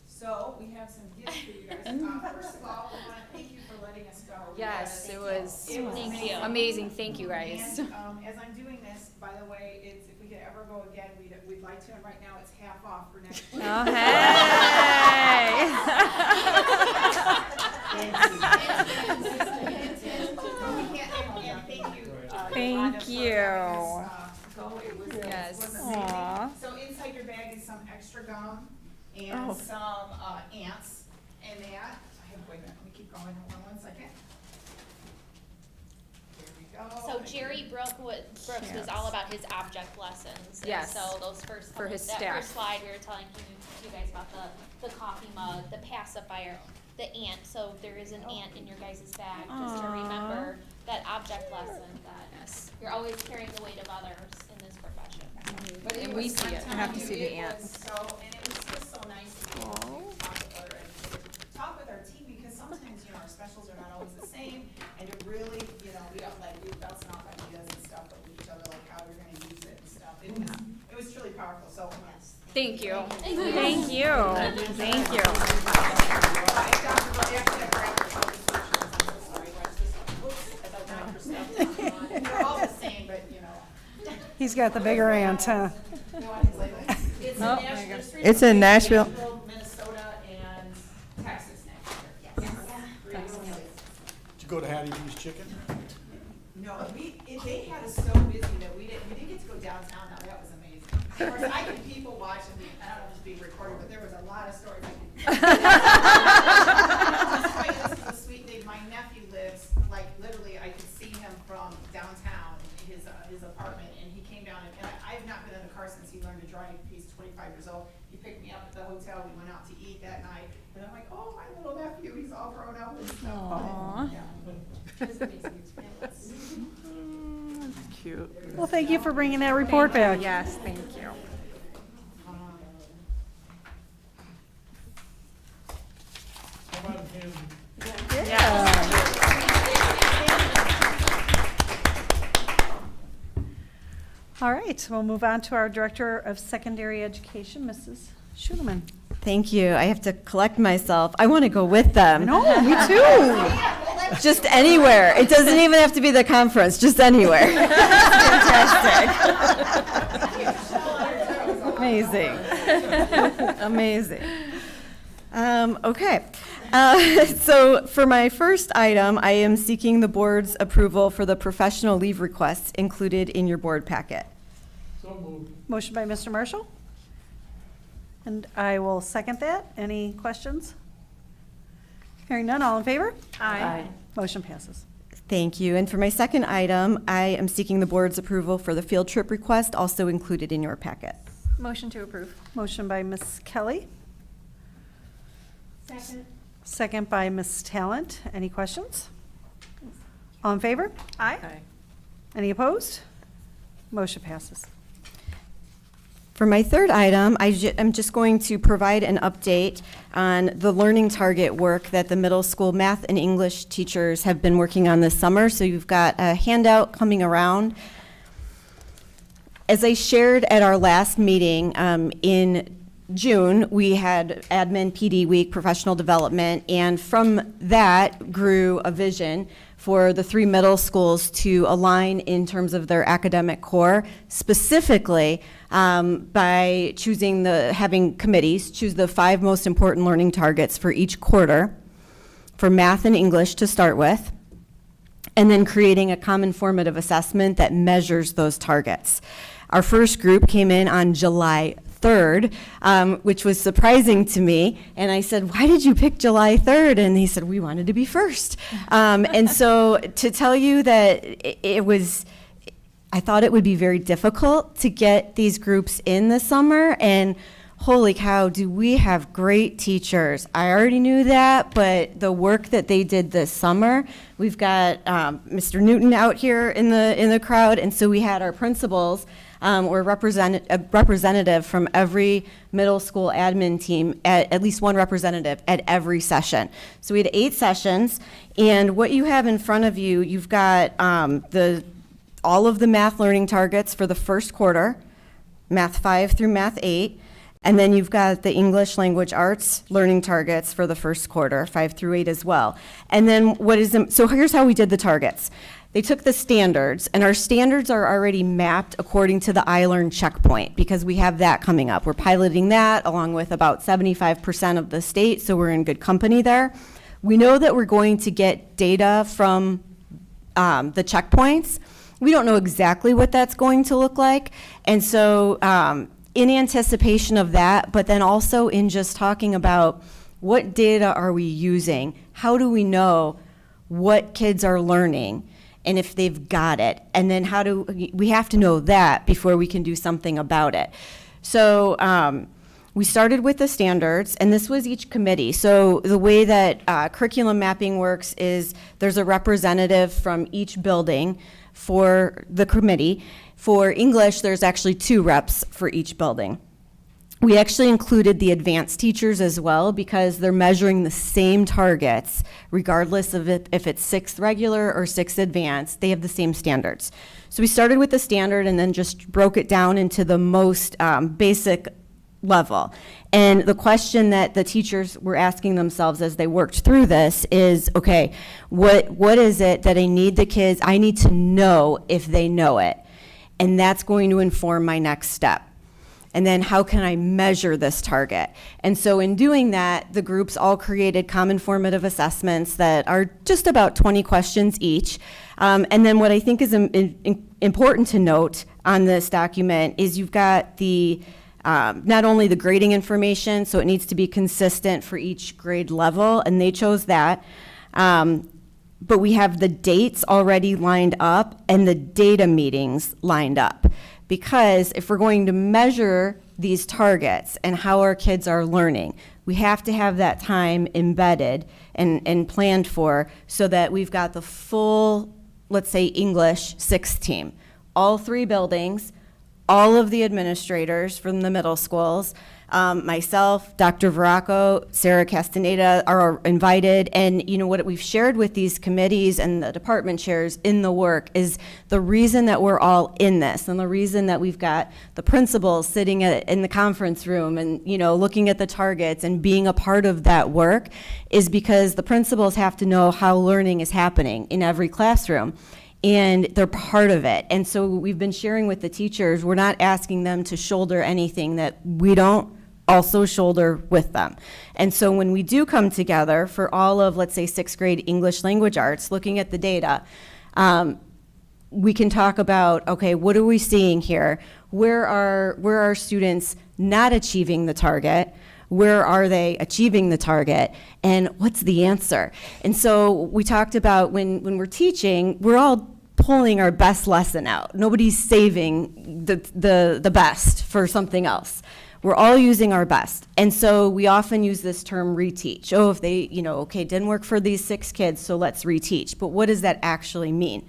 So we have some gifts for you guys. First of all, we want to thank you for letting us go. Yes, it was It was Thank you. amazing. Thank you, guys. And, as I'm doing this, by the way, it's, if we could ever go again, we'd like to, and right now it's half off for next year. Oh, hey. And thank you. Thank Yolanda, for you. letting us, go. It was Yes. amazing. Aw. So inside your bag is some extra gum and Oh. some ants and that. Wait a minute, let me keep going. Hold on one second. There we go. So Jerry Brooks was all about his object lessons. And Yes. so those first For his that staff. first slide, we were telling you guys about the coffee mug, the pacifier, the ant. So there is an ant in your guys' bag, just to Aw. remember that object lesson that Yes. you're always carrying the weight of others in this profession. But And it we was, see I'm it. I have to telling see you, the it ant. was so, and it was just so nice to be able to talk with our educators, talk with our Thank you. Thank you. Thank you. They're all the same, but, you know. He's got the bigger ant, huh? It's Oh, in there you go. Nashville. It's in Nashville. Minnesota and Texas next year. Did you go to Hattie B's Chicken? No, they had us so busy that we didn't get to go downtown now, that was amazing. Of course, I can people watch and I don't know if it's being recorded, but there was a lot of stories. I'll just tell you, this is a sweet thing, my nephew lives, like, literally, I could see him from downtown, his apartment, and he came down, and I've not been in a car since he learned to drive, he's 25 years old. He picked me up at the hotel, we went out to eat that night, and I'm like, oh, my little nephew, he's all grown up and stuff. Aw. Yeah. It was amazing experience. Cute. Well, thank you for bringing that report back. Yes, thank you. How about him? All right, we'll move on to our Director of Secondary Education, Mrs. Schuneman. Thank you. I have to collect myself. I want to go with them. No, me too. Just anywhere. It doesn't even have to be the conference, just anywhere. Fantastic. Amazing. Amazing. Okay. So for my first item, I am seeking the board's approval for the professional leave requests included in your board packet. So moved. Motion by Mr. Marshall. And I will second that. Any questions? Hearing none, all in favor? Aye. Motion passes. Thank you. And for my second item, I am seeking the board's approval for the field trip request also included in your packet. Motion to approve. Motion by Ms. Kelly, Second. second by Ms. Talent. Any questions? All in favor? Aye. Any opposed? Motion passes. For my third item, I'm just going to provide an update on the learning target work that the middle school math and English teachers have been working on this summer. So you've got a handout coming around. As I shared at our last meeting in June, we had Admin PD Week, Professional Development, and from that grew a vision for the 3 middle schools to align in terms of their academic core, specifically by having committees choose the 5 most important learning targets for each quarter for math and English to start with, and then creating a common formative assessment that measures those targets. Our first group came in on July 3rd, which was surprising to me. And I said, why did you pick July 3rd? And he said, we wanted to be first. And so to tell you that I thought it would be very difficult to get these groups in this summer. And holy cow, do we have great teachers. I already knew that, but the work that they did this summer, we've got Mr. Newton out here in the crowd. And so we had our principals or a representative from every middle school admin team, at least one representative at every session. So we had 8 sessions, and what you have in front of you, you've got all of the math learning targets for the first quarter, Math 5 through Math 8, and then you've got the English Language Arts learning targets for the first quarter, 5 through 8 as well. And then so here's how we did the targets. They took the standards, and our standards are already mapped according to the iLearn checkpoint because we have that coming up. We're piloting that along with about 75% of the state, so we're in good company there. We know that we're going to get data from the checkpoints. We don't know exactly what that's going to look like, and so in anticipation of that, but then also in just talking about what data are we using, how do we know what kids are learning, and if they've got it, and then we have to know that before we can do something about it. So we started with the standards, and this was each committee. So the way that curriculum mapping works is there's a representative from each building for the committee. For English, there's actually 2 reps for each building. We actually included the advanced teachers as well because they're measuring the same targets regardless of if it's 6th regular or 6th advanced, they have the same standards. So we started with the standard and then just broke it down into the most basic level. And the question that the teachers were asking themselves as they worked through this is, okay, what is it that I need to know if they know it? And that's going to inform my next step. And then how can I measure this target? And so in doing that, the groups all created common formative assessments that are just about 20 questions each. And then what I think is important to note on this document is you've got not only the grading information, so it needs to be consistent for each grade level, and they chose that, but we have the dates already lined up and the data meetings lined up. Because if we're going to measure these targets and how our kids are learning, we have to have that time embedded and planned for so that we've got the full, let's say, English 6 team. All 3 buildings, all of the administrators from the middle schools, myself, Dr. Veraco, Sarah Castaneda are invited. And you know what we've shared with these committees and the department chairs in the work is the reason that we're all in this and the reason that we've got the principals sitting in the conference room and, you know, looking at the targets and being a part of that work is because the principals have to know how learning is happening in every classroom. And they're part of it. And so we've been sharing with the teachers, we're not asking them to shoulder anything that we don't also shoulder with them. And so when we do come together for all of, let's say, 6th grade English language arts, looking at the data, we can talk about, okay, what are we seeing here? Where are students not achieving the target? Where are they achieving the target? And what's the answer? And so we talked about when we're teaching, we're all pulling our best lesson out. Nobody's saving the best for something else. We're all using our best. And so we often use this term reteach. Oh, if they, okay, didn't work for these 6 kids, so let's reteach. But what does that actually mean?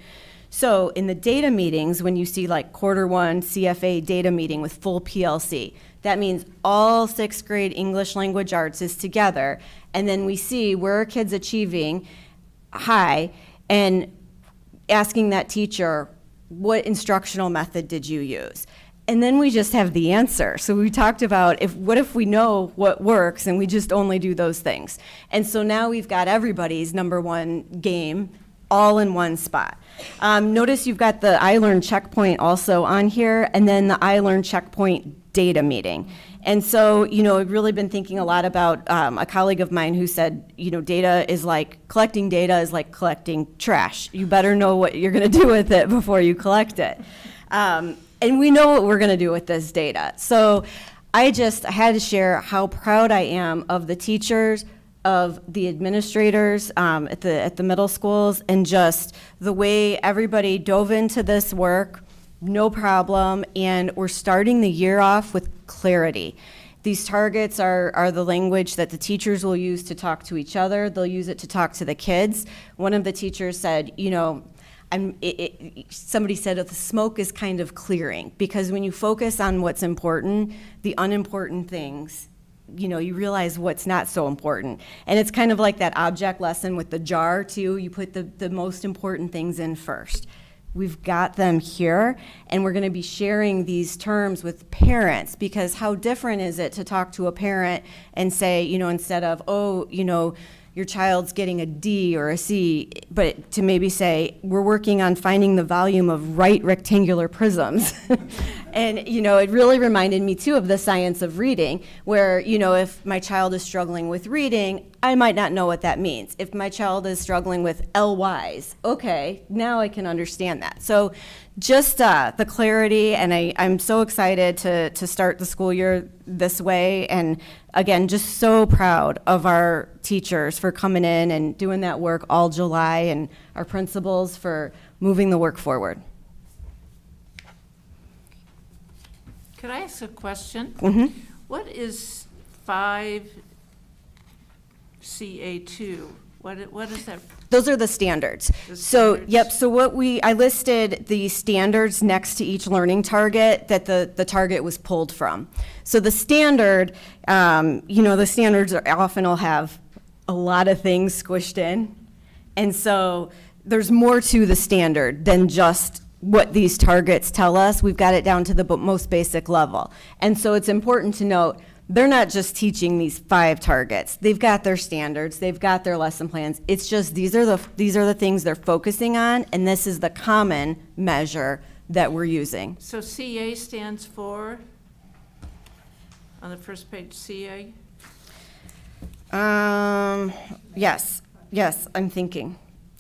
So in the data meetings, when you see like Q1 CFA data meeting with full PLC, that means all 6th grade English language arts is together. And then we see where are kids achieving high and asking that teacher, what instructional method did you use? And then we just have the answer. So we talked about what if we know what works and we just only do those things. And so now we've got everybody's number 1 game all in one spot. Notice you've got the iLearn checkpoint also on here, and then the iLearn checkpoint data meeting. And so, I've really been thinking a lot about a colleague of mine who said, collecting data is like collecting trash. You better know what you're gonna do with it before you collect it. And we know what we're gonna do with this data. So I had to share how proud I am of the teachers, of the administrators at the middle schools, and just the way everybody dove into this work, no problem, and we're starting the year off with clarity. These targets are the language that the teachers will use to talk to each other. They'll use it to talk to the kids. One of the teachers said, somebody said the smoke is kind of clearing, because when you focus on what's important, the unimportant things, you realize what's not so important. And it's kind of like that object lesson with the jar too. You put the most important things in first. We've got them here, and we're gonna be sharing these terms with parents, because how different is it to talk to a parent and say, instead of, your child's getting a D or a C, but to maybe say, we're working on finding the volume of right rectangular prisms. And, it really reminded me too of the science of reading, where, if my child is struggling with reading, I might not know what that means. If my child is struggling with LYs, okay, now I can understand that. So just the clarity, and I'm so excited to start the school year this way. And again, just so proud of our teachers for coming in and doing that work all July, and our principals for moving the work forward. Could I ask a question? Mm-hmm. What is 5CA2? What is that? Those are the standards. The So, standards. yep, so I listed the standards next to each learning target that the target was pulled from. So the standard, the standards often will have a lot of things squished in. And so there's more to the standard than just what these targets tell us. We've got it down to the most basic level. And so it's important to note, they're not just teaching these 5 targets. They've got their standards, they've got their lesson plans. It's just these are the things they're focusing on, and this is the common measure that we're using. So CA stands for, on the first page, CA? Yes, I'm thinking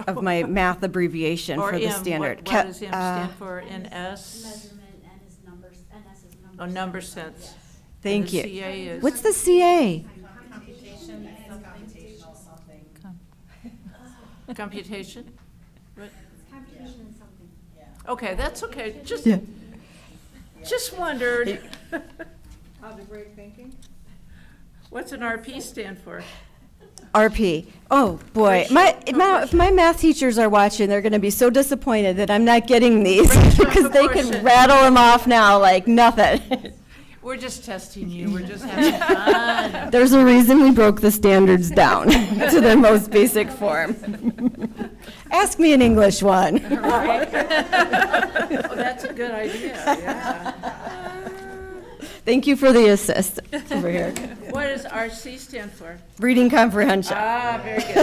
of my math abbreviation Or for the M, standard. what does M stand for in S? Measurement and is numbers, NS is numbers. Oh, number sense. Thank And you. the CA is? What's the CA? Computation? What? Computation and something. Okay, that's okay, just wondered. Algebraic thinking? What's an RP stand for? RP. Oh, boy. If my math teachers are watching, they're going to be so disappointed that I'm not getting these because they can proportion. rattle them off now like nothing. We're just testing you, we're just having fun. There's a reason we broke the standards down to their most basic form. Ask me an English one. Right? Oh, that's a good idea, yeah. Thank you for the assist over here. What does RC stand for? Reading comprehension. Ah, very good.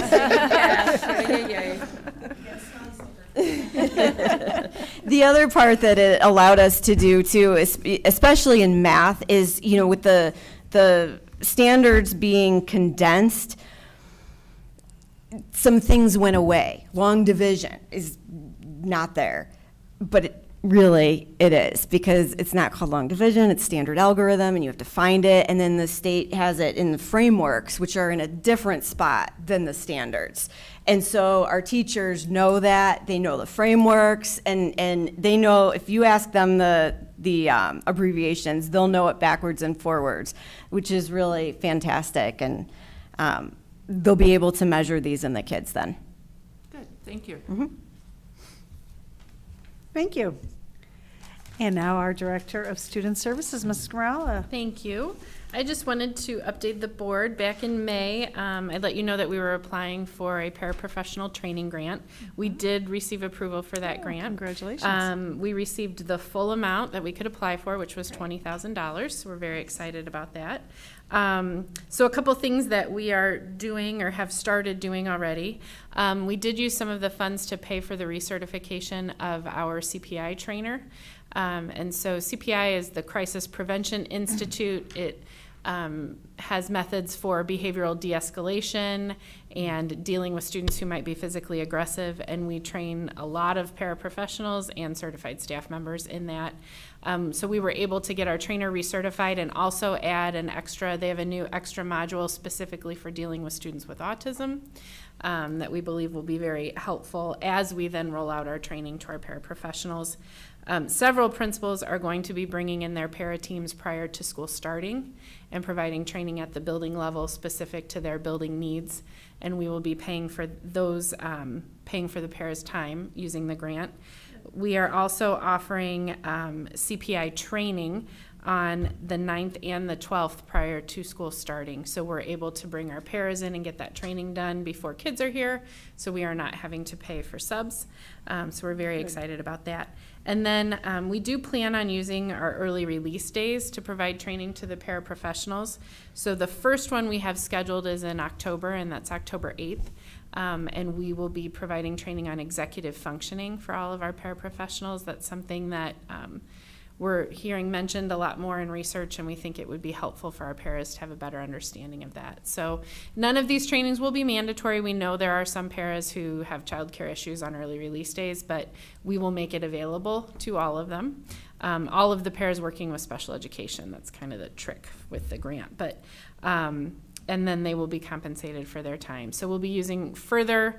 Yes. The other part that it allowed us to do too, especially in math, is, with the standards being condensed, some things went away. Long division is not there, but it is, because it's not called long division, it's standard algorithm, and you have to find it, and then the state has it in the frameworks, which are in a different spot than the standards. And so our teachers know that, they know the frameworks, and they know, if you ask them the abbreviations, they'll know it backwards and forwards, which is really fantastic, and they'll be able to measure these in the kids then. Good, thank you. Thank you. And now our Director of Student Services, Ms. Gralla. Thank you. I just wanted to update the board. Back in May, I let you know that we were applying for a paraprofessional training grant. We did receive approval for that grant. Congratulations. We received the full amount that we could apply for, which was $20,000. So we're very excited about that. So a couple things that we are doing or have started doing already. We did use some of the funds to pay for the recertification of our CPI trainer. And so CPI is the Crisis Prevention Institute. It has methods for behavioral de-escalation and dealing with students who might be physically aggressive, and we train a lot of paraprofessionals and certified staff members in that. So we were able to get our trainer recertified and also add they have a new extra module specifically for dealing with students with autism that we believe will be very helpful as we then roll out our training to our paraprofessionals. Several principals are going to be bringing in their para teams prior to school starting and providing training at the building level specific to their building needs, and we will be paying for those, paying for the para's time using the grant. We are also offering CPI training on the 9th and the 12th prior to school starting. So we're able to bring our paras in and get that training done before kids are here, so we are not having to pay for subs. So we're very excited about that. And then we do plan on using our early release days to provide training to the paraprofessionals. So the first one we have scheduled is in October, and that's October 8th. And we will be providing training on executive functioning for all of our paraprofessionals. That's something that we're hearing mentioned a lot more in research, and we think it would be helpful for our paras to have a better understanding of that. So none of these trainings will be mandatory. We know there are some paras who have childcare issues on early release days, but we will make it available to all of them. All of the paras working with special education, that's kind of the trick with the grant. But and then they will be compensated for their time. So we'll be using future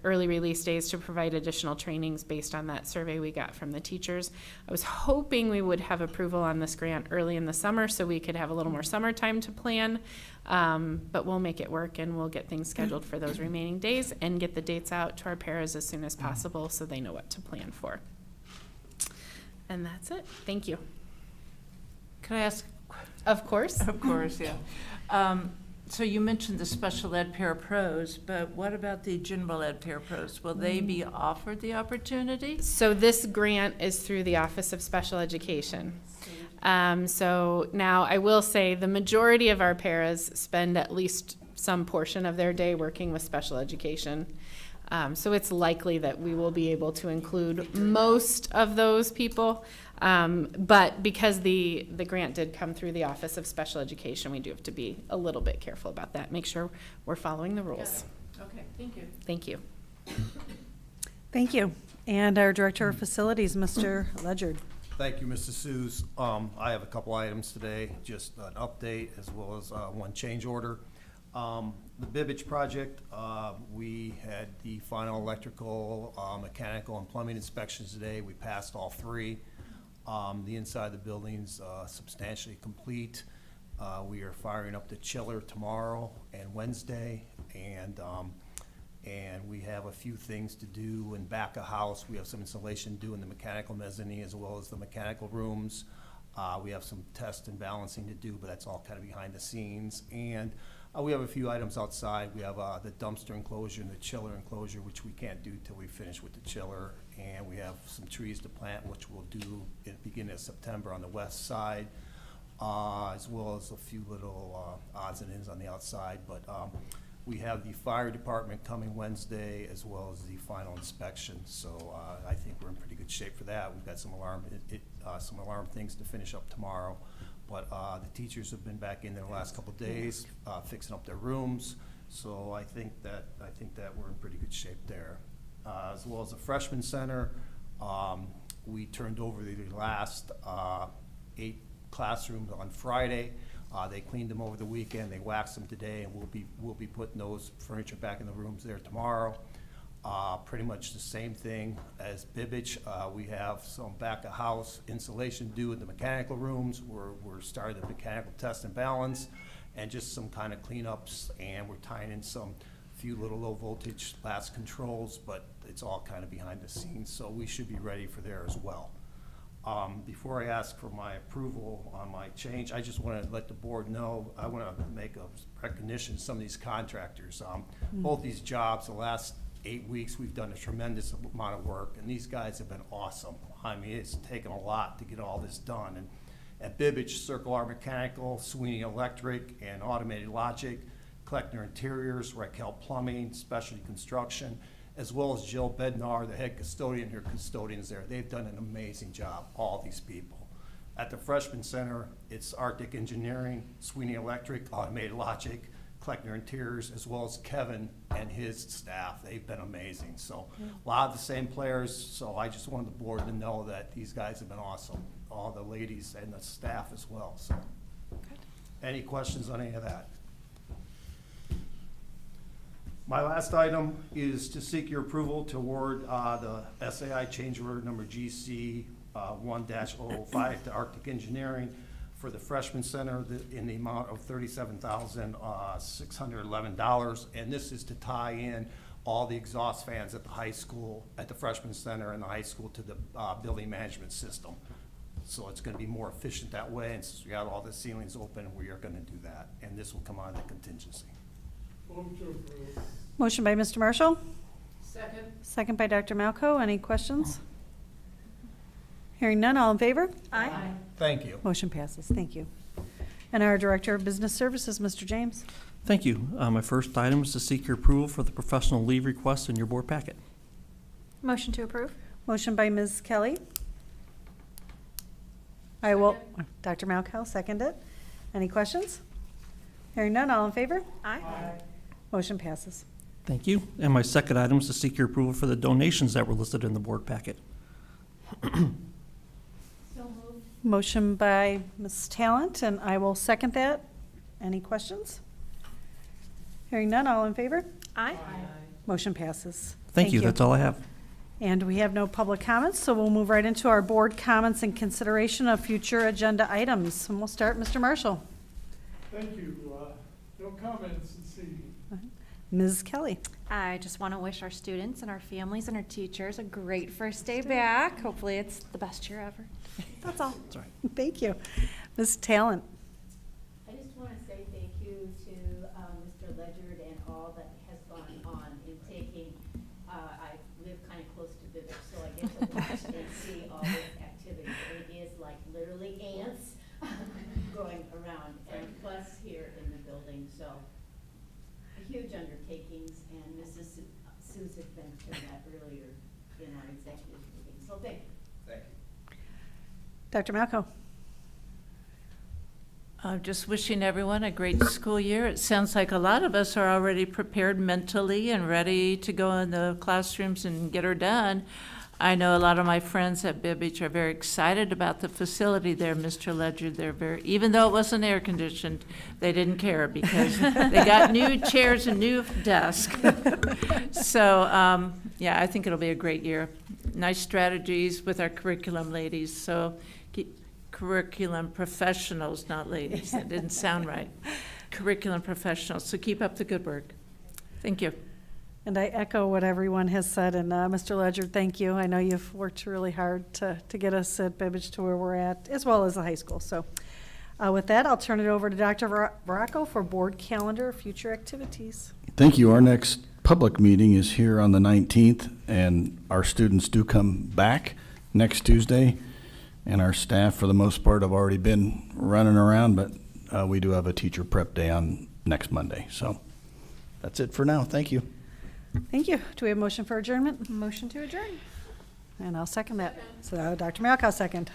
early release days to provide additional trainings based on that survey we got from the teachers. I was hoping we would have approval on this grant early in the summer so we could have a little more summertime to plan, but we'll make it work, and we'll get things scheduled for those remaining days and get the dates out to our paras as soon as possible so they know what to plan for. And that's it. Thank you. Can I ask? Of course. Of course, yeah. So you mentioned the special ed parapros, but what about the general ed parapros? Will they be offered the opportunity? So this grant is through the Office of Special Education. So now I will say the majority of our paras spend at least some portion of their day working with special education. So it's likely that we will be able to include most of those people. But because the grant did come through the Office of Special Education, we do have to be a little bit careful about that. Make sure we're following the rules. Okay, thank you. Thank you. Thank you. And our Director of Facilities, Mr. Ledyard. Thank you, Mr. Sues. I have a couple items today, just an update as well as one change order. The Bibbage project, we had the final electrical, mechanical, and plumbing inspections today. We passed all three. The inside of the building's substantially complete. We are firing up the chiller tomorrow and Wednesday, and we have a few things to do in back of house. We have some installation to do in the mechanical mezzanine as well as the mechanical rooms. We have some test and balancing to do, but that's all kind of behind the scenes. And we have a few items outside. We have the dumpster enclosure and the chiller enclosure, which we can't do till we finish with the chiller. And we have some trees to plant, which we'll do in the beginning of September on the west side, as well as a few little odds and ends on the outside. But we have the fire department coming Wednesday as well as the final inspection. So I think we're in pretty good shape for that. We've got some alarm things to finish up tomorrow. But the teachers have been back in there the last couple of days, fixing up their rooms. So I think that we're in pretty good shape there. As well as the freshman center, we turned over the last 8 classrooms on Friday. They cleaned them over the weekend. They waxed them today, and we'll be putting those furniture back in the rooms there tomorrow. Pretty much the same thing as Bibbage. We have some back of house insulation due in the mechanical rooms. We're starting the mechanical test and balance, and just some kind of cleanups. And we're tying in some few little low voltage last controls, but it's all kind of behind the scenes. So we should be ready for there as well. Before I ask for my approval on my change, I just want to let the board know, I want to make a recognition of some of these contractors. Both these jobs, the last 8 weeks, we've done a tremendous amount of work, and these guys have been awesome. I mean, it's taken a lot to get all this done. And at Bibbage, Circle R Mechanical, Sweeney Electric, and Automated Logic, Kleckner Interiors, Raquel Plumbing, Specialty Construction, as well as Jill Bednar, the head custodian, her custodians there. They've done an amazing job, all these people. At the Freshman Center, it's Arctic Engineering, Sweeney Electric, Automated Logic, Kleckner Interiors, as well as Kevin and his staff. They've been amazing. So a lot of the same players, so I just wanted the board to know that these guys have been awesome, all the ladies and the staff as well. So, any questions on any of that? My last item is to seek your approval to award the SAI change order number GC 1-005 to Arctic Engineering for the Freshman Center in the amount of $37,611. And this is to tie in all the exhaust fans at the high school, at the Freshman Center and the high school to the building management system. So it's going to be more efficient that way. And since we got all the ceilings open, we are going to do that. And this will come out of the contingency. Move to approve. Motion by Mr. Marshall, Second? second by Dr. Malco. Any questions? Hearing none, all in favor? Thank you. Motion passes. Thank you. And our Director of Business Services, Mr. James. Thank you. My first item is to seek your approval for the professional leave request in your board packet. Motion to approve? Motion by Ms. Kelly. I will, Dr. Malco, second it. Any questions? Hearing none, all in favor? Aye. Motion passes. Thank you. And my second item is to seek your approval for the donations that were listed in the board packet. Motion by Ms. Talent, and I will second that. Any questions? Hearing none, all in favor? Aye. Motion passes. Thank you. That's all I have. And we have no public comments, so we'll move right into our board comments and consideration of future agenda items. And we'll start, Mr. Marshall. Thank you. No comments this evening. Ms. Kelly. I just want to wish our students and our families and our teachers a great first day back. Hopefully it's the best year ever. That's all. Thank you. Ms. Talent. I just want to say thank you to huge undertakings, and Mrs. Suze had mentioned that earlier in our executive meeting, so thank you. Thank you. Dr. Malco? Just wishing everyone a great school year. It sounds like a lot of us are already prepared mentally and ready to go in the classrooms and get her done. I know a lot of my friends at Bibbage are very excited about the facility there, Mr. Ledger. They're very, even though it wasn't air conditioned, they didn't care because they got new chairs and new desk. So, yeah, I think it'll be a great year. Nice strategies with our curriculum ladies. So keep curriculum professionals, not ladies. That didn't sound right. Curriculum professionals. So keep up the good work. Thank you. And I echo what everyone has said, and Mr. Ledger, thank you. I know you've worked really hard to get us at Bibbage to where we're at, as well as the high school. So with that, I'll turn it over to Dr. Varacco for board calendar, future activities. Thank you. Our next public meeting is here on the 19th, and our students do come back next Tuesday, and our staff, for the most part, have already been running around, but we do have a teacher prep day on next Monday. So that's it for now. Thank you. Thank you. Do we have a motion for adjournment? Motion to adjourn. And I'll second that. So Dr. Malkow, second.